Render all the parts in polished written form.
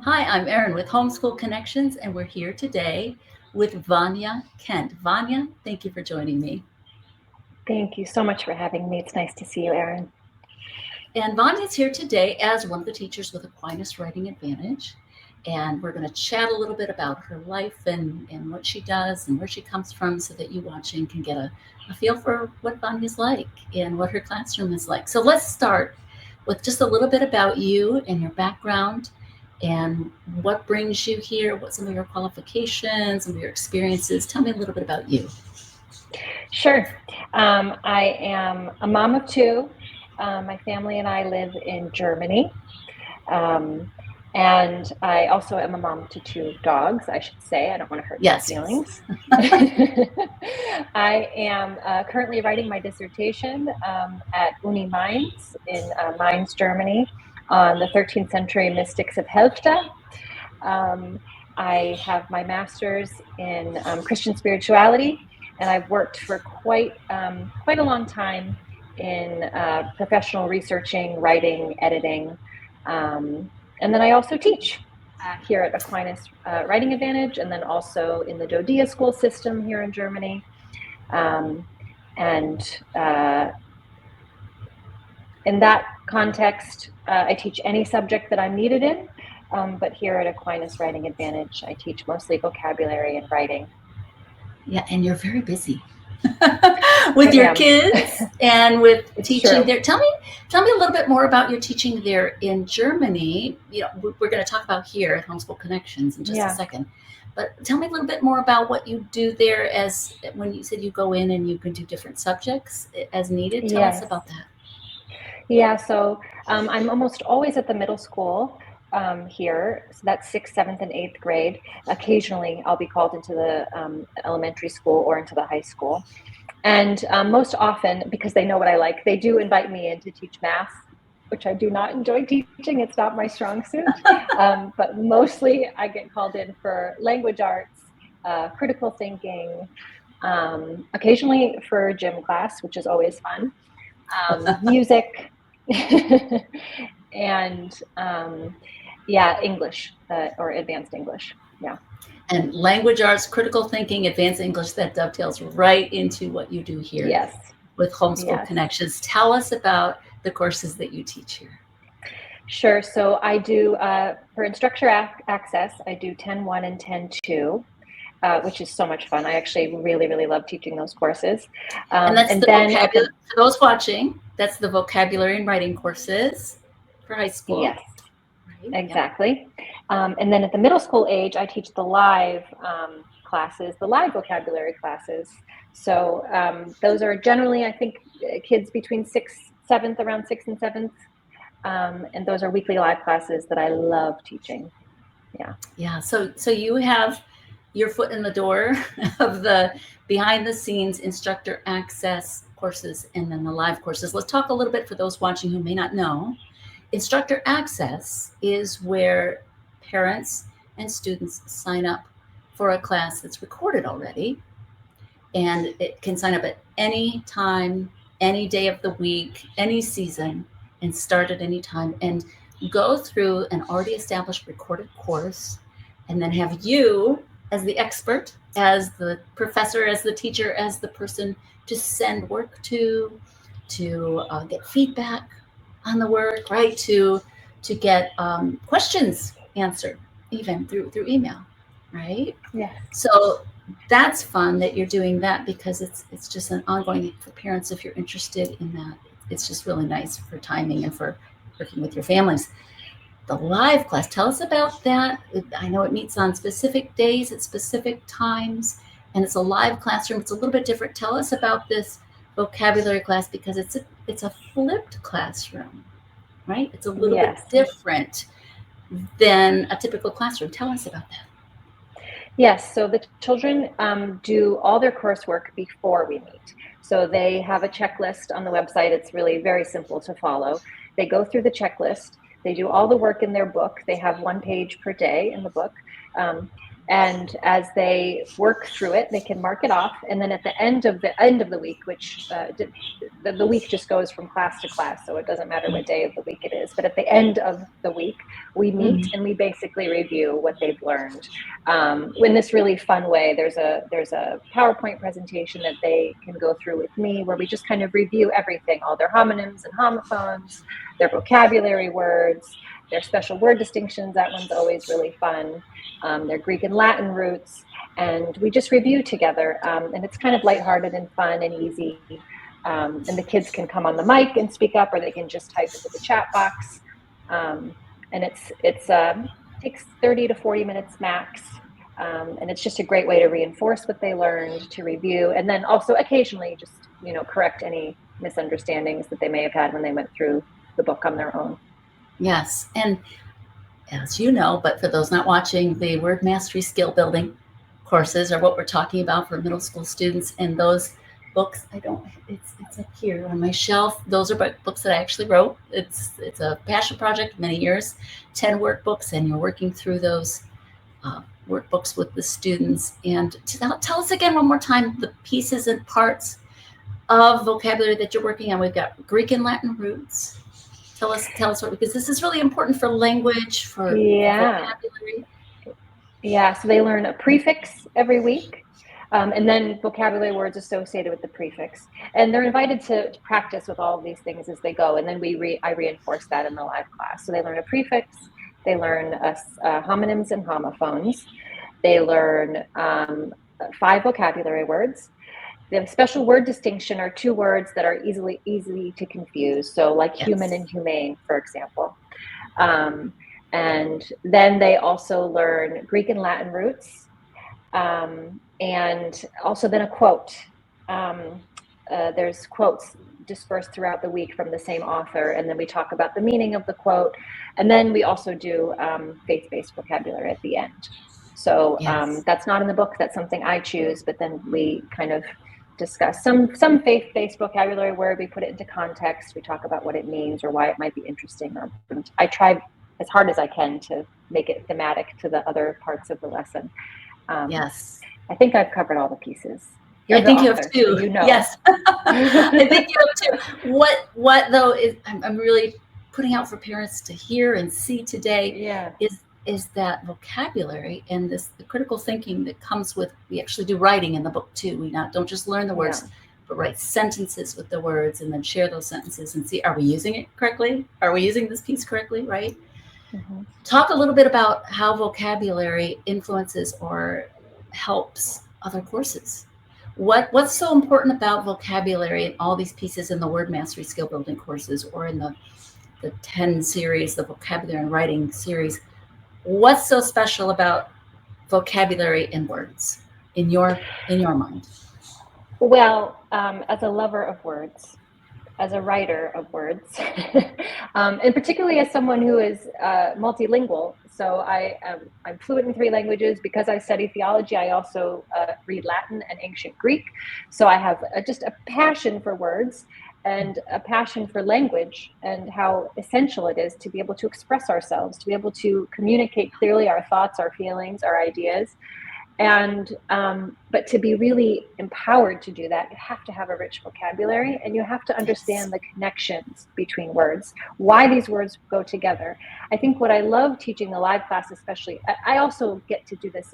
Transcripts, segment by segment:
Hi, I'm Erin with Homeschool Connections, and we're here today with Vania Kent. Vania, thank you for joining me. Thank you so much for having me. It's nice to see you, Erin. And Vania's here today as one of the teachers with Aquinas Writing Advantage. And we're going to chat a little bit about her life and what she does and where she comes from so that you watching can get a feel for what Vania's like and what her classroom is like. So let's start with just a little bit about you and your background and what brings you here, what some of your qualifications, some of your experiences. Tell me a little bit about you. Sure. I am a mom of two. My family and I live in Germany. And I also am a mom to two dogs, I should say. I don't want to hurt their feelings. I am currently writing my dissertation at Uni Mainz in Mainz, Germany, on the 13th century mystics of Helfta. I have my master's in Christian spirituality, and I've worked for quite a long time in professional researching, writing, editing, and then I also teach here at Aquinas Writing Advantage, and then also in the Dodia school system here in Germany. In that context, I teach any subject that I'm needed in, but here at Aquinas Writing Advantage, I teach mostly vocabulary and writing. Yeah, and you're very busy with your kids and with teaching there. Tell me a little bit more about your teaching there in Germany. You know, we're going to talk about here at Homeschool Connections in just a second. But tell me a little bit more about what you do there, as when you said you go in and you can do different subjects as needed. Tell us about that. Yeah, so I'm almost always at the middle school here. So that's 6th, 7th, and 8th grade. Occasionally, I'll be called into the elementary school or into the high school. And most often, because they know what I like, they do invite me in to teach math, which I do not enjoy teaching. It's not my strong suit. But mostly I get called in for language arts, critical thinking, occasionally for gym class, which is always fun, music, and English or advanced English. Yeah. And language arts, critical thinking, advanced English, that dovetails right into what you do here with Homeschool Connections. Tell us about the courses that you teach here. Sure. So I do, for Instructor Access, I do 10.1 and 10.2, which is so much fun. I actually really, really love teaching those courses. And that's for those watching, that's the vocabulary and writing courses for high school. Yes, right? Exactly. And then at the middle school age, I teach the live classes, the live vocabulary classes. So those are generally, I think, kids between 7th, around 6th and 7th. And those are weekly live classes that I love teaching. Yeah. Yeah. So you have your foot in the door of the behind the scenes Instructor Access courses and then the live courses. Let's talk a little bit for those watching who may not know. Instructor Access is where parents and students sign up for a class that's recorded already, and it can sign up at any time, any day of the week, any season, and start at any time and go through an already established recorded course, and then have you as the expert, as the professor, as the teacher, as the person to send work to get feedback on the work, right? To get questions answered, even through email, right? Yeah. So that's fun that you're doing that, because it's just an ongoing for parents if you're interested in that. It's just really nice for timing and for working with your families. The live class, tell us about that. I know it meets on specific days at specific times, and it's a live classroom. It's a little bit different. Tell us about this vocabulary class, because it's a flipped classroom, right? It's a little bit different than a typical classroom. Tell us about that. Yes, so the children do all their coursework before we meet. So they have a checklist on the website. It's really very simple to follow. They go through the checklist. They do all the work in their book. They have 1 page per day in the book. And as they work through it, they can mark it off. And then at the end of the week, which the week just goes from class to class, so it doesn't matter what day of the week it is. But at the end of the week, we meet and we basically review what they've learned in this really fun way. There's a PowerPoint presentation that they can go through with me, where we just kind of review everything, all their homonyms and homophones, their vocabulary words, their special word distinctions. That one's always really fun. Their Greek and Latin roots, and we just review together. And it's kind of lighthearted and fun and easy. And the kids can come on the mic and speak up, or they can just type into the chat box. And it takes 30 to 40 minutes max. And it's just a great way to reinforce what they learned, to review, and then also occasionally just, correct any misunderstandings that they may have had when they went through the book on their own. Yes. And as you know, but for those not watching, the word mastery skill building courses are what we're talking about for middle school students. And those books, it's up here on my shelf. Those are books that I actually wrote. It's a passion project, many years, 10 workbooks, and you're working through those workbooks with the students. And tell us again one more time the pieces and parts of vocabulary that you're working on. We've got Greek and Latin roots. Tell us what, because this is really important for language, for vocabulary. Yeah, so they learn a prefix every week, and then vocabulary words associated with the prefix. And they're invited to practice with all of these things as they go. And then I reinforce that in the live class. So they learn a prefix, they learn homonyms and homophones, they learn 5 vocabulary words. The special word distinction are 2 words that are easily to confuse. So like human and humane, for example. And then they also learn Greek and Latin roots, and also then a quote. There's quotes dispersed throughout the week from the same author, and then we talk about the meaning of the quote. And then we also do faith-based vocabulary at the end. So that's not in the book. That's something I choose, but then we kind of discuss some faith-based vocabulary where we put it into context. We talk about what it means or why it might be interesting. I try as hard as I can to make it thematic to the other parts of the lesson. Yes. I think I've covered all the pieces. I think you have too. So Yes. I think you have too. What though is I'm really putting out for parents to hear and see today is that vocabulary and the critical thinking that comes with, we actually do writing in the book too. We don't just learn the words, but write sentences with the words and then share those sentences and see, are we using it correctly? Are we using this piece correctly, right? Mm-hmm. Talk a little bit about how vocabulary influences or helps other courses. What's so important about vocabulary in all these pieces in the word mastery skill building courses, or in the 10 series, the vocabulary and writing series? What's so special about vocabulary in words in your mind? Well, as a lover of words, as a writer of words, and particularly as someone who is multilingual. So I'm fluent in 3 languages. Because I study theology, I also read Latin and ancient Greek. So I have just a passion for words and a passion for language, and how essential it is to be able to express ourselves, to be able to communicate clearly our thoughts, our feelings, our ideas. And but to be really empowered to do that, you have to have a rich vocabulary, and you have to understand the connections between words, why these words go together. I think what I love teaching the live class, especially, I also get to do this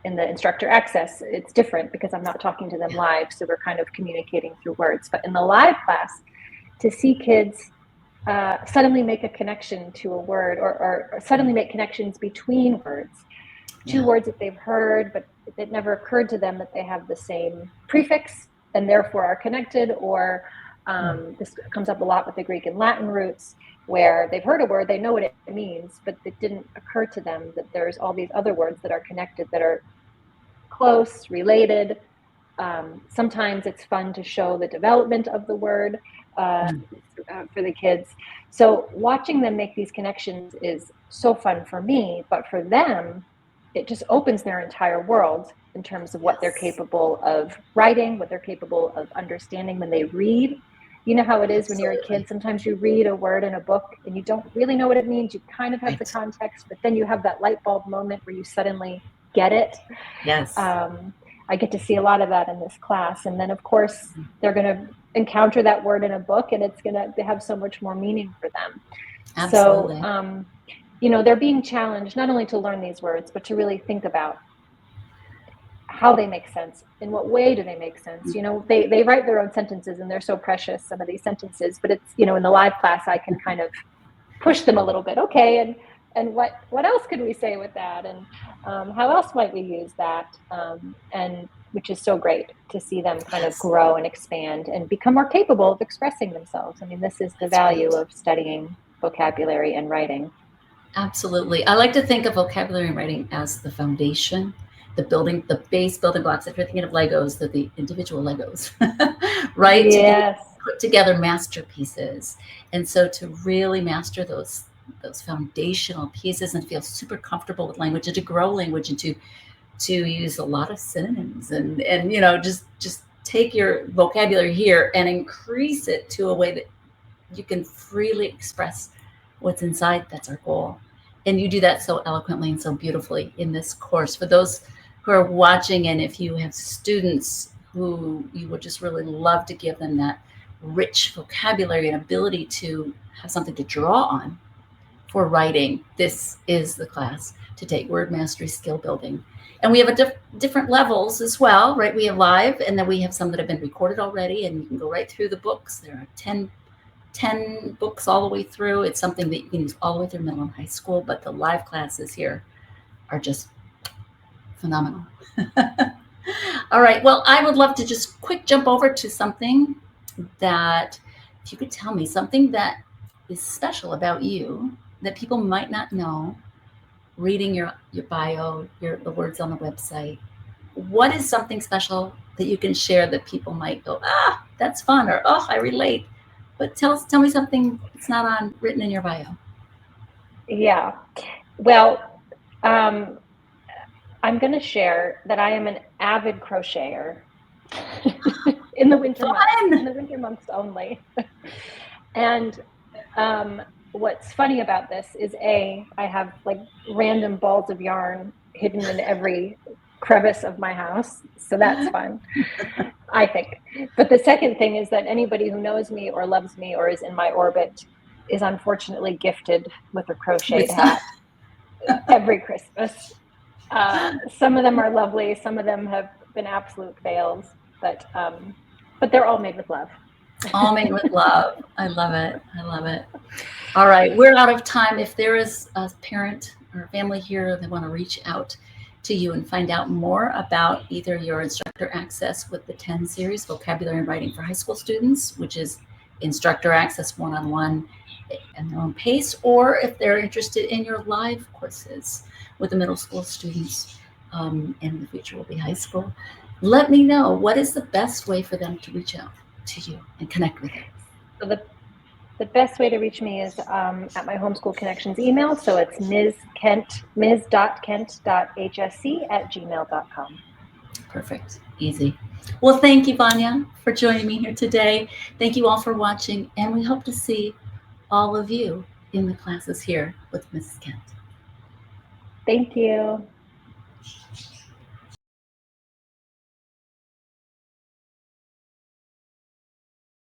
in the instructor access. It's different because I'm not talking to them live, so we're kind of communicating through words. But in the live class, to see kids suddenly make a connection to a word, or suddenly make connections between words. 2 words that they've heard, but it never occurred to them that they have the same prefix and therefore are connected. Or this comes up a lot with the Greek and Latin roots, where they've heard a word, they know what it means, but it didn't occur to them that there's all these other words that are connected, that are close, related. Sometimes it's fun to show the development of the word for the kids. So watching them make these connections is so fun for me, but for them, it just opens their entire world in terms of what they're capable of writing, what they're capable of understanding when they read. You know how it is when you're a Absolutely. kid. Sometimes you read a word in a book and you don't really know what it means. You kind of have the Right. context, but then you have that light bulb moment where you suddenly get it. Yes. I get to see a lot of that in this class. And then, of course, they're going to encounter that word in a book, and it's going to have so much more meaning for them. So, Absolutely. they're being challenged not only to learn these words, but to really think about how they make sense. In what way do they make sense? They write their own sentences, and they're so precious, some of these sentences, but it's, in the live class, I can kind of push them a little bit. Okay, and what else could we say with that, and how else might we use that, and which is so great to see them kind of Yes. grow and expand and become more capable of expressing themselves. I mean, this is the That's value right. of studying vocabulary and writing. Absolutely. I like to think of vocabulary and writing as the foundation, the base building blocks. If you're thinking of Legos, they're the individual Legos, right? To be Yes. put together masterpieces. And so to really master those foundational pieces and feel super comfortable with language and to grow language and to use a lot of synonyms and just take your vocabulary here and increase it to a way that you can freely express what's inside. That's our goal. And you do that so eloquently and so beautifully in this course. For those who are watching, and if you have students who you would just really love to give them that rich vocabulary and ability to have something to draw on for writing, this is the class to take: word mastery, skill building. And we have different levels as well, right? We have live, and then we have some that have been recorded already, and you can go right through the books. There are 10 books all the way through. It's something that you can use all the way through middle and high school, but the live classes here are just phenomenal. All right. Well, I would love to just quick jump over to something that, if you could tell me something that is special about you that people might not know, reading your bio, the words on the website. What is something special that you can share that people might go, that's fun, or I relate? But tell me something that's not written in your bio. Yeah. Well, I'm going to share that I am an avid crocheter in the winter months only. And what's funny about this is I have like random balls of yarn hidden in every crevice of my house. So that's fun, I think. But the second thing is that anybody who knows me or loves me or is in my orbit is unfortunately gifted with a crocheted hat every Christmas. Some of them are lovely. Some of them have been absolute fails, but they're all made with love. All made with love. I love it. I love it. All right. We're out of time. If there is a parent or a family here that want to reach out to you and find out more about either your Instructor Access with the 10 series, Vocabulary and Writing for High School Students, which is Instructor Access one-on-one at their own pace, or if they're interested in your live courses with the middle school students, and in the future will be high school, let me know what is the best way for them to reach out to you and connect with you. So the best way to reach me is at my Homeschool Connections email. So it's ms.kent.hsc@gmail.com. Perfect. Easy. Well, thank you, Vania, for joining me here today. Thank you all for watching, and we hope to see all of you in the classes here with Mrs. Kent. Thank you.